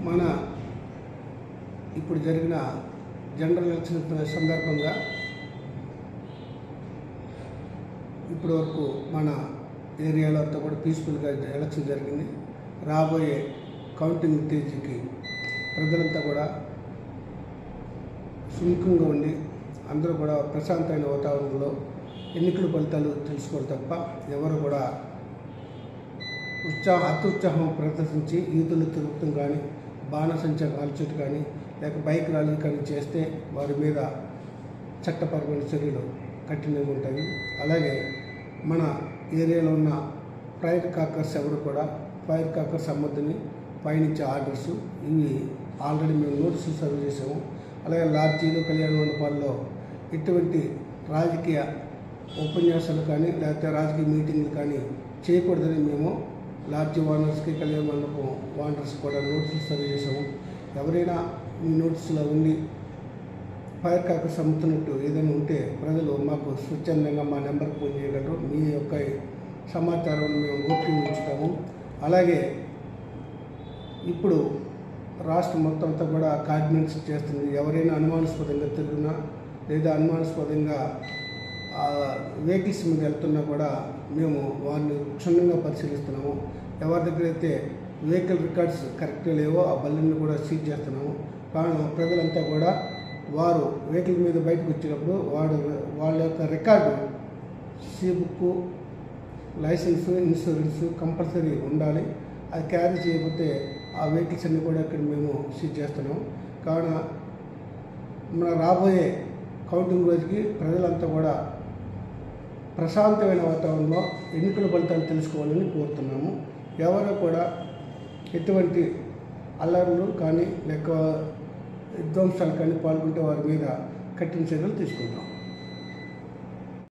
మన ఇప్పుడు జరిగిన జనరల్ ఎలక్షన్ సందర్భంగా ఇప్పటి వరకు మన ఏరియాలో అంతా కూడా పీస్ఫుల్గా ఎలక్షన్ జరిగింది. రాబోయే కౌంటింగ్ తేదీకి ప్రజలంతా కూడా సుముఖంగా ఉండి అందరూ కూడా ప్రశాంతమైన వాతావరణంలో ఎన్నికల ఫలితాలు తెలుసుకోవాలి తప్ప ఎవరు కూడా అత్యుత్సాహం ప్రదర్శించి ఈదులు తిరుగుతం కానీ బాణసంచా కాల్చుట కానీ లేక బైక్ ర్యాలీ కానీ చేస్తే వారి మీద చట్టపరమైన చర్యలు కఠినంగా ఉంటాయి. అలాగే మన ఏరియాలో ఉన్న ఫైర్ కాకర్స్ ఎవరు కూడా ఫైర్ కాకర్స్ అమ్మద్దని పైనుంచి ఆర్డర్స్ ఇవి ఆల్రెడీ మేము నోటీసులు సర్వ్ చేసాము. అలాగే లాడ్జీలు కళ్యాణ మండపాల్లో ఇటువంటి రాజకీయ ఉపన్యాసాలు కానీ లేకపోతే రాజకీయ మీటింగ్లు కానీ చేయకూడదని మేము లాడ్జీ ఓనర్స్కి కళ్యాణ మండపం ఓనర్స్ కూడా నోటీసులు సర్వ్ చేసాము. ఎవరైనా మీ నోటీసులో ఉండి ఫైర్ కాకర్స్ అమ్ముతున్నట్టు ఏదైనా ఉంటే ప్రజలు మాకు స్వచ్ఛందంగా మా నెంబర్కి ఫోన్ చేయగలరు. మీ యొక్క సమాచారం మేము గోప్యంగా ఉంచుతాము. అలాగే ఇప్పుడు రాష్ట్రం మొత్తం అంతా కూడా కార్డినెన్స్ చేస్తుంది. ఎవరైనా అనుమానాస్పదంగా తిరుగునా లేదా అనుమానాస్పదంగా వెహికల్స్ మీద వెళ్తున్నా కూడా మేము వారిని క్షుణ్ణంగా పరిశీలిస్తున్నాము. ఎవరి దగ్గర అయితే వెహికల్ రికార్డ్స్ కరెక్ట్గా లేవో ఆ బళ్ళని కూడా సీజ్ చేస్తున్నాము. కారణం ప్రజలంతా కూడా వారు వెహికల్ మీద బయటకు వచ్చినప్పుడు వాళ్ళ యొక్క record C book, license, insurance compulsory ఉండాలి. అది క్యారీ చేయకపోతే ఆ వెహికల్స్ అన్నీ కూడా ఇక్కడ మేము సీజ్ చేస్తున్నాం. కావున మన రాబోయే కౌంటింగ్ రోజుకి ప్రజలంతా కూడా ప్రశాంతమైన వాతావరణంలో ఎన్నికల ఫలితాలు తెలుసుకోవాలని కోరుతున్నాము. ఎవరు కూడా ఎటువంటి అల్లర్లు కానీ లేక విధ్వంసాలు కానీ పాల్గొంటే వారి మీద కఠిన చర్యలు తీసుకుంటాం.